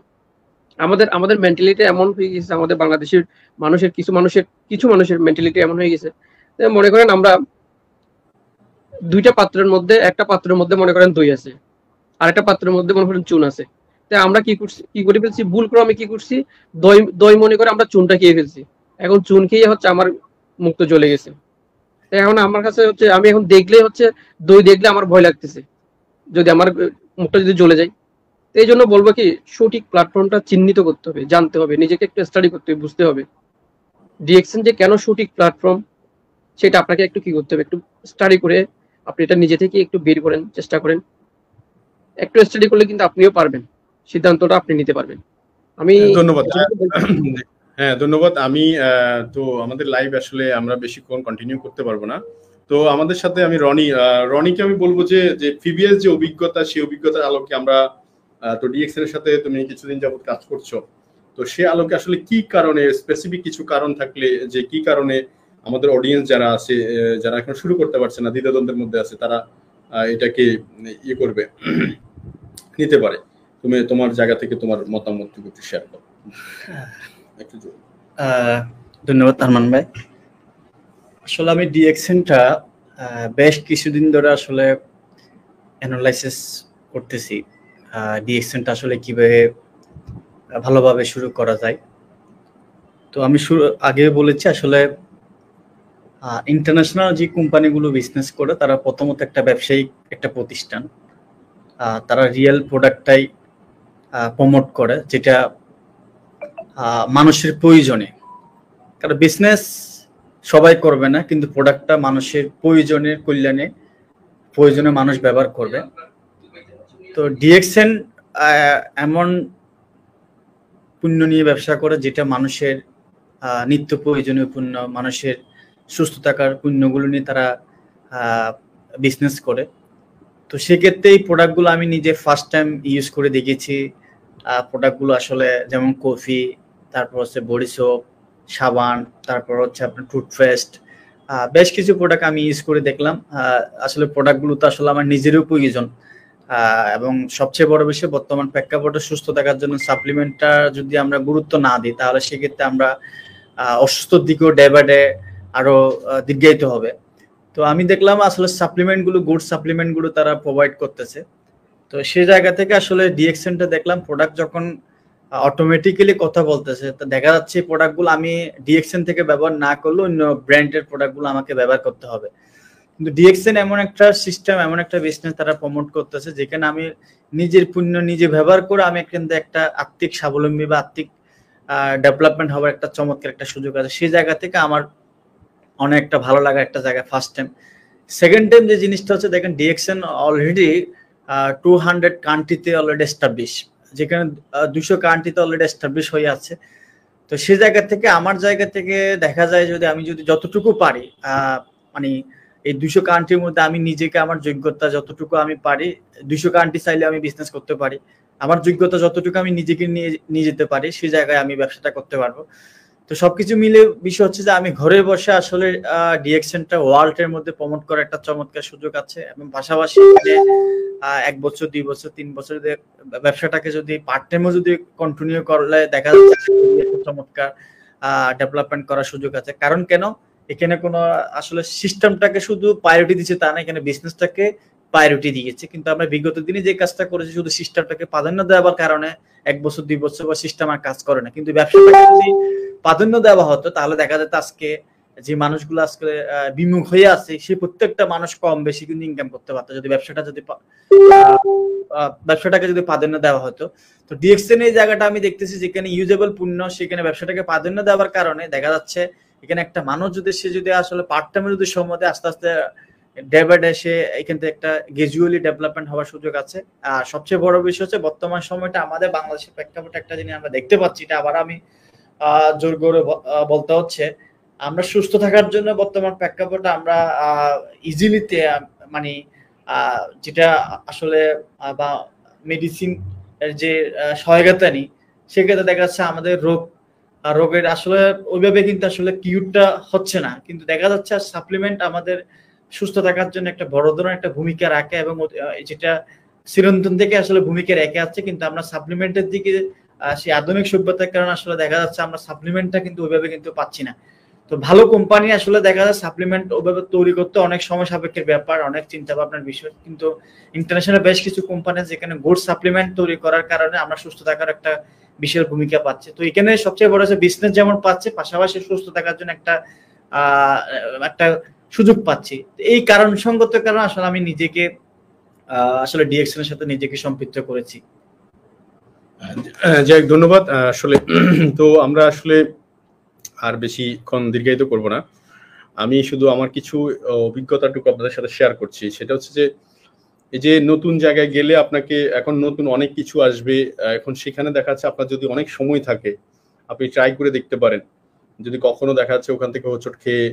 আমাদের আমাদের মেন্টালিটি এমন হয়ে গেছে, আমাদের বাংলাদেশের কিছু মানুষের মেন্টালিটি এমন হয়ে গেছে, মনে করেন আমরা একটা পাত্রের মধ্যে মনে করেন দই আছে, আর একটা পাত্রের মধ্যে মনে করেন চুন আছে। তাই আমরা কি করে ফেলছি, ভুল করে আমি কি করছি, দই দই মনে করে আমরা চুনটা খেয়ে ফেলছি। এখন চুন খেয়ে হচ্ছে আমার মুখ তো জ্বলে গেছে। তাই এখন আমার কাছে হচ্ছে আমি এখন দেখলে হচ্ছে দই দেখলে আমার ভয় লাগতেছে, যদি আমার মুখটা যদি জ্বলে যায়। তো এই জন্য বলবো কি, সঠিক প্ল্যাটফর্মটা চিহ্নিত করতে হবে, জানতে হবে, নিজেকে একটু স্টাডি করতে হবে, বুঝতে হবে ডিএক্সএন যে কেন সঠিক প্ল্যাটফর্ম, সেটা আপনাকে একটু কি করতে হবে, একটু স্টাডি করে আপনি এটা নিজে থেকে একটু বের করেন, চেষ্টা করেন। একটু স্টাডি করলে কিন্তু আপনিও পারবেন, সিদ্ধান্তটা আপনি নিতে পারবেন। আমি ধন্যবাদ। হ্যাঁ, ধন্যবাদ। আমি তো আমাদের লাইভ আসলে আমরা বেশিক্ষণ কন্টিনিউ করতে পারবো না, তো আমাদের সাথে আমি রনিকে আমি বলবো যে প্রিভিয়াস যে অভিজ্ঞতা, সেই অভিজ্ঞতার আলোকে আমরা তো ডিএক্সএন এর সাথে তুমি কিছুদিন যাবত কাজ করছো, তো সে আলোকে আসলে কি কারণে, স্পেসিফিক কিছু কারণ থাকলে যে কি কারণে আমাদের অডিয়েন্স যারা আছে, যারা এখন শুরু করতে পারছে না, দ্বিধাদ্বন্দ্বের মধ্যে আছে, তারা এটাকে ইয়ে করবে, নিতে পারে, তুমি তোমার জায়গা থেকে তোমার মতামত একটু শেয়ার করো। ধন্যবাদ আরমান ভাই। আসলে আমি ডিএক্সএনটা বেশ কিছুদিন ধরে আসলে অ্যানালাইসিস করতেছি, ডিএক্সএনটা আসলে কিভাবে ভালোভাবে শুরু করা যায়। তো আমি আগে বলেছি আসলে ইন্টারন্যাশনাল যে কোম্পানিগুলো বিজনেস করে তারা প্রথমত একটা ব্যবসায়িক একটা প্রতিষ্ঠান, তারা রিয়েল প্রোডাক্টটাই প্রমোট করে যেটা মানুষের প্রয়োজনে, কারণ বিজনেস সবাই করবে না, কিন্তু প্রোডাক্টটা মানুষের প্রয়োজনের প্রয়োজনে মানুষ ব্যবহার করবে। তো ডিএক্সএন এমন পণ্য নিয়ে ব্যবসা করে যেটা মানুষের নিত্য প্রয়োজনীয় পণ্য, মানুষের সুস্থ থাকার পণ্যগুলো নিয়ে তারা বিজনেস করে। তো সেক্ষেত্রে এই প্রোডাক্টগুলো আমি নিজে ফার্স্ট টাইম ইউজ করে দেখেছি। প্রোডাক্টগুলো আসলে যেমন কফি, তারপর হচ্ছে বডি সোপ, সাবান, তারপর হচ্ছে আপনার টুথপেস্ট, বেশ কিছু প্রোডাক্ট আমি ইউজ করে দেখলাম। আসলে প্রোডাক্টগুলো তো আসলে আমার নিজেরও প্রয়োজন, এবং সবচেয়ে বড় বিষয় বর্তমান প্রেক্ষাপটে সুস্থ থাকার জন্য সাপ্লিমেন্টটা যদি আমরা গুরুত্ব না দিই, তাহলে সেক্ষেত্রে আমরা অসুস্থর দিকেও ডে বাই ডে আরো দীর্ঘায়িত হবে। তো আমি দেখলাম আসলে সাপ্লিমেন্টগুলো, গুড সাপ্লিমেন্টগুলো তারা প্রোভাইড করতেছে। তো সেই জায়গা থেকে আসলে ডিএক্সএনটা দেখলাম, প্রোডাক্ট যখন অটোমেটিক্যালি কথা বলতেছে, তো দেখা যাচ্ছে প্রোডাক্টগুলো আমি ডিএক্সএন থেকে ব্যবহার না করলেও অন্য ব্র্যান্ডের প্রোডাক্টগুলো আমাকে ব্যবহার করতে হবে। কিন্তু ডিএক্সএন এমন একটা সিস্টেম, এমন একটা বিজনেস তারা প্রমোট করতেছে যেখানে আমি নিজের পণ্য নিজে ব্যবহার করে আমি কিন্তু একটা আর্থিক স্বাবলম্বী বা আর্থিক ডেভেলপমেন্ট হওয়ার একটা চমৎকার একটা সুযোগ আছে। সেই জায়গা থেকে আমার অনেকটা ভালো লাগা একটা জায়গা ফার্স্ট টাইম। সেকেন্ড টাইম যে জিনিসটা হচ্ছে, দেখেন ডিএক্সএন অলরেডি 200 কান্ট্রিতে অলরেডি এস্টাবলিশ, যেখানে 200 কান্ট্রিতে অলরেডি এস্টাবলিশ হয়ে আছে। তো সেই জায়গা থেকে আমার জায়গা থেকে দেখা যায় যদি আমি যতটুকু পারি, মানে এই 200 কান্ট্রির মধ্যে আমি নিজেকে, আমার যোগ্যতা যতটুকু আমি পারি, 200 কান্ট্রি চাইলে আমি বিজনেস করতে পারি, আমার যোগ্যতা যতটুকু আমি নিজেকে নিয়ে যেতে পারি, সেই জায়গায় আমি ব্যবসাটা করতে পারবো। তো সবকিছু মিলে বিষয় হচ্ছে যে আমি ঘরে বসে আসলে ডিএক্সএনটা ওয়ার্ল্ডের মধ্যে প্রমোট করার একটা চমৎকার সুযোগ আছে, এবং পাশাপাশি 1 বছর 2 বছর 3 বছর ব্যবসাটাকে যদি পার্ট টাইমও যদি কন্টিনিউ করলে দেখা যাচ্ছে একটা চমৎকার ডেভেলপমেন্ট করার সুযোগ আছে। কারণ কেন, এখানে কোনো আসলে সিস্টেমটাকে শুধু প্রায়োরিটি দিচ্ছে তা না, এখানে বিজনেসটাকে প্রায়োরিটি দিয়েছে। কিন্তু আমরা বিগত দিনে যে কাজটা করেছি শুধু সিস্টেমটাকে প্রাধান্য দেওয়ার কারণে 1 বছর 2 বছর বা সিস্টেম আর কাজ করে না। কিন্তু ব্যবসাটাকে যদি প্রাধান্য দেওয়া হতো তাহলে দেখা যেত আজকে যে মানুষগুলো আজকে বিমুখ হয়ে আছে সেই প্রত্যেকটা মানুষ কম বেশি কিন্তু ইনকাম করতে পারতো, যদি ব্যবসাটাকে যদি প্রাধান্য দেওয়া হতো। তো ডিএক্সএন এই জায়গাটা আমি দেখতেছি যেখানে ইউজেবল পণ্য, সেখানে ব্যবসাটাকে প্রাধান্য দেওয়ার কারণে দেখা যাচ্ছে এখানে একটা মানুষ যদি সে যদি আসলে পার্ট টাইমে যদি সময় দেয়, আস্তে আস্তে ডে বাই ডে সে এখান থেকে একটা গ্রাজুয়ালি ডেভেলপমেন্ট হওয়ার সুযোগ আছে। আর সবচেয়ে বড় বিষয় হচ্ছে বর্তমান সময়টা আমাদের বাংলাদেশের প্রেক্ষাপটে একটা জিনিস আমরা দেখতে পাচ্ছি, এটা আবার আমি জোর করে বলতে হচ্ছে, আমরা সুস্থ থাকার জন্য বর্তমান প্রেক্ষাপটে আমরা ইজিলিতে মানে যেটা আসলে বা মেডিসিন এর যে সহায়তা নিই, সেক্ষেত্রে দেখা যাচ্ছে আমাদের রোগের আসলে ওইভাবে কিন্তু আসলে কিউরটা হচ্ছে না। কিন্তু দেখা যাচ্ছে সাপ্লিমেন্ট আমাদের সুস্থ থাকার জন্য একটা বড় ধরনের একটা ভূমিকা রাখে, এবং যেটা চিরন্তন থেকে আসলে ভূমিকা রেখে আছে। কিন্তু আমরা সাপ্লিমেন্টের দিকে সেই আধুনিক সভ্যতার কারণে আসলে দেখা যাচ্ছে আমরা সাপ্লিমেন্টটা কিন্তু ওইভাবে কিন্তু পাচ্ছি না। তো ভালো কোম্পানি আসলে দেখা যায় সাপ্লিমেন্ট ওইভাবে তৈরি করতে অনেক সময় সাপেক্ষের ব্যাপার, অনেক চিন্তা ভাবনার বিষয়। কিন্তু ইন্টারন্যাশনাল বেশ কিছু কোম্পানি যেখানে গুড সাপ্লিমেন্ট তৈরি করার কারণে আমরা সুস্থ থাকার একটা বিশাল ভূমিকা পাচ্ছে। তো এখানে সবচেয়ে বড় হচ্ছে বিজনেস যেমন পাচ্ছে, পাশাপাশি সুস্থ থাকার জন্য একটা সুযোগ পাচ্ছি। এই কারণ সঙ্গত কারণে আসলে আমি নিজেকে আসলে ডিএক্সএন এর সাথে নিজেকে সম্পৃক্ত করেছি। যাই হোক, ধন্যবাদ। আসলে তো আমরা আসলে আর বেশিক্ষণ দীর্ঘায়িত করব না, আমি শুধু আমার কিছু অভিজ্ঞতাটুকু আপনাদের সাথে শেয়ার করছি। সেটা হচ্ছে যে এই যে নতুন জায়গায় গেলে আপনাকে এখন নতুন অনেক কিছু আসবে, এখন সেখানে দেখা যাচ্ছে আপনার যদি অনেক সময় থাকে আপনি ট্রাই করে দেখতে পারেন। যদি কখনো দেখা যাচ্ছে ওখান থেকে হোঁচট খেয়ে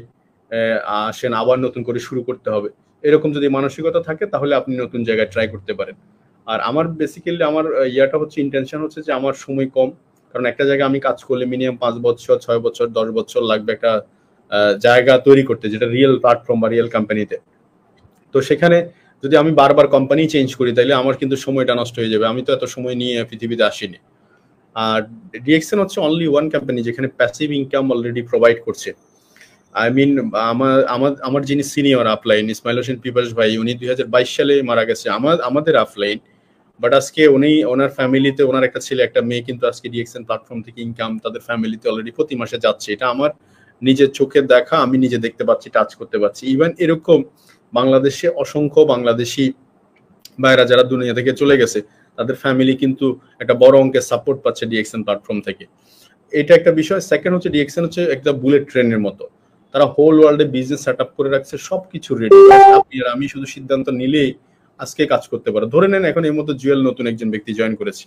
আসেন, আবার নতুন করে শুরু করতে হবে, এরকম যদি মানসিকতা থাকে তাহলে আপনি নতুন জায়গায় ট্রাই করতে পারেন। আর আমার বেসিক্যালি আমার ইয়াটা হচ্ছে, ইন্টেনশন হচ্ছে যে আমার সময় কম, কারণ একটা জায়গায় আমি কাজ করলে মিনিমাম 5 বছর 6 বছর 10 বছর লাগবে একটা জায়গা তৈরি করতে, যেটা রিয়েল প্ল্যাটফর্ম বা রিয়েল কোম্পানিতে। তো সেখানে যদি আমি বারবার কোম্পানি চেঞ্জ করি তাহলে আমার কিন্তু সময়টা নষ্ট হয়ে যাবে, আমি তো এত সময় নিয়ে পৃথিবীতে আসিনি। আর ডিএক্সএন হচ্ছে অনলি ওয়ান কোম্পানি যেখানে প্যাসিভ ইনকাম অলরেডি প্রোভাইড করছে। আই মিন আমার যিনি সিনিয়র আপলাইন ইসমাইল হোসেন পিপাস ভাই, উনি 2022 সালে মারা গেছে, আমাদের আপলাইন। বাট আজকে ওনার ফ্যামিলিতে ওনার একটা ছেলে একটা মেয়ে কিন্তু আজকে ডিএক্সএন প্ল্যাটফর্ম থেকে ইনকাম তাদের ফ্যামিলিতে অলরেডি প্রতি মাসে যাচ্ছে। এটা আমার নিজের চোখে দেখা, আমি নিজে দেখতে পাচ্ছি, টাচ করতে পারছি। ইভেন এরকম বাংলাদেশে অসংখ্য বাংলাদেশি ভাইরা যারা দুনিয়া থেকে চলে গেছে, তাদের ফ্যামিলি কিন্তু একটা বড় অঙ্কের সাপোর্ট পাচ্ছে ডিএক্সএন প্ল্যাটফর্ম থেকে। এটা একটা বিষয়। সেকেন্ড হচ্ছে ডিএক্সএন হচ্ছে একটা বুলেট ট্রেনের মতো, তারা হোল ওয়ার্ল্ডে বিজনেস সেট আপ করে রাখছে, সবকিছু রেডি। আপনি আর আমি শুধু সিদ্ধান্ত নিলেই আজকে কাজ করতে পারে। ধরে নেন এখন এর মধ্যে জুয়েল নতুন একজন ব্যক্তি জয়েন করেছে,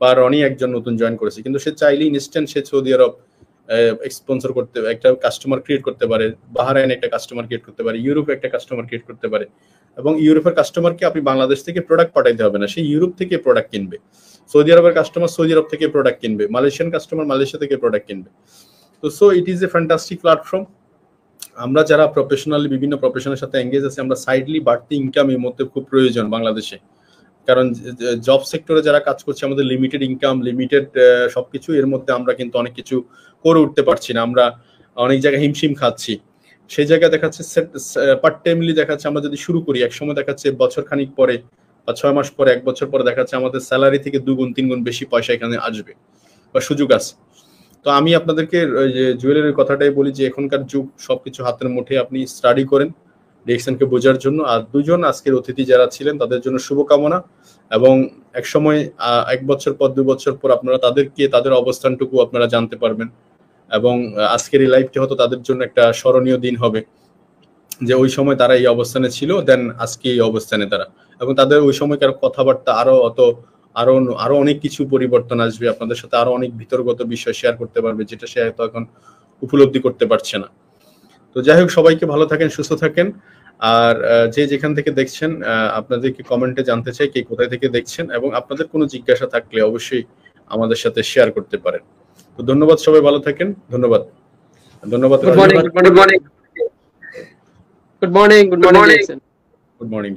বা রনি একজন নতুন জয়েন করেছে, কিন্তু সে চাইলে ইনস্ট্যান্ট সে সৌদি আরব স্পন্সর করতে, একটা কাস্টমার ক্রিয়েট করতে পারে, বাহরাইন একটা কাস্টমার ক্রিয়েট করতে পারে, ইউরোপে একটা কাস্টমার ক্রিয়েট করতে পারে। এবং ইউরোপের কাস্টমারকে আপনি বাংলাদেশ থেকে প্রোডাক্ট পাঠাইতে হবে না, সে ইউরোপ থেকে প্রোডাক্ট কিনবে। সৌদি আরবের কাস্টমার সৌদি আরব থেকে প্রোডাক্ট কিনবে, মালয়েশিয়ান কাস্টমার মালয়েশিয়া থেকে প্রোডাক্ট কিনবে। তো so it is a fantastic platform. আমরা যারা প্রফেশনালি বিভিন্ন প্রফেশনের সাথে এঙ্গেজ আছি, আমরা সাইডলি বাড়তি ইনকাম এর মধ্যে খুব প্রয়োজন বাংলাদেশে। কারণ জব সেক্টরে যারা কাজ করছে আমাদের লিমিটেড ইনকাম, লিমিটেড সবকিছু, এর মধ্যে আমরা কিন্তু অনেক কিছু করে উঠতে পারছি না, আমরা অনেক জায়গায় হিমশিম খাচ্ছি। সেই জায়গায় দেখাচ্ছে পার্ট টাইমলি দেখাচ্ছে আমরা যদি শুরু করি, একসময় দেখাচ্ছে বছর খানিক পরে বা 6 মাস পরে 1 বছর পরে দেখাচ্ছে আমাদের স্যালারি থেকে 2 গুণ 3 গুণ বেশি পয়সা এখানে আসবে বা সুযোগ আছে। তো আমি আপনাদেরকে জুয়েলের কথাটাই বলি যে এখনকার যুগ, সবকিছু হাতের মুঠে, আপনি স্টাডি করেন ডিএক্সএনকে বোঝার জন্য। আর দুজন আজকের অতিথি যারা ছিলেন তাদের জন্য শুভকামনা, এবং এক সময় 1 বছর পর 2 বছর পর আপনারা তাদের অবস্থানটুকু আপনারা জানতে পারবেন, এবং আজকের এই লাইভটি হয়তো তাদের জন্য একটা স্মরণীয় দিন হবে যে ওই সময় তারা এই অবস্থানে ছিল, দেন আজকে এই অবস্থানে তারা, এবং তাদের ওই সময়কার কথাবার্তা আরো অনেক কিছু পরিবর্তন আসবে, আপনাদের সাথে আরো অনেক ভিতরগত বিষয় শেয়ার করতে পারবে, যেটা সে হয়তো এখন উপলব্ধি করতে পারছে না। তো যাই হোক, সবাইকে ভালো থাকেন, সুস্থ থাকেন। আর যে যেখান থেকে দেখছেন আপনাদেরকে কমেন্টে জানতে চাই কে কোথায় থেকে দেখছেন, এবং আপনাদের কোনো জিজ্ঞাসা থাকলে অবশ্যই আমাদের সাথে শেয়ার করতে পারেন। তো তো ধন্যবাদ, সবাই ভালো থাকেন। ধন্যবাদ। Good morning, good morning, good morning, good morning, good morning.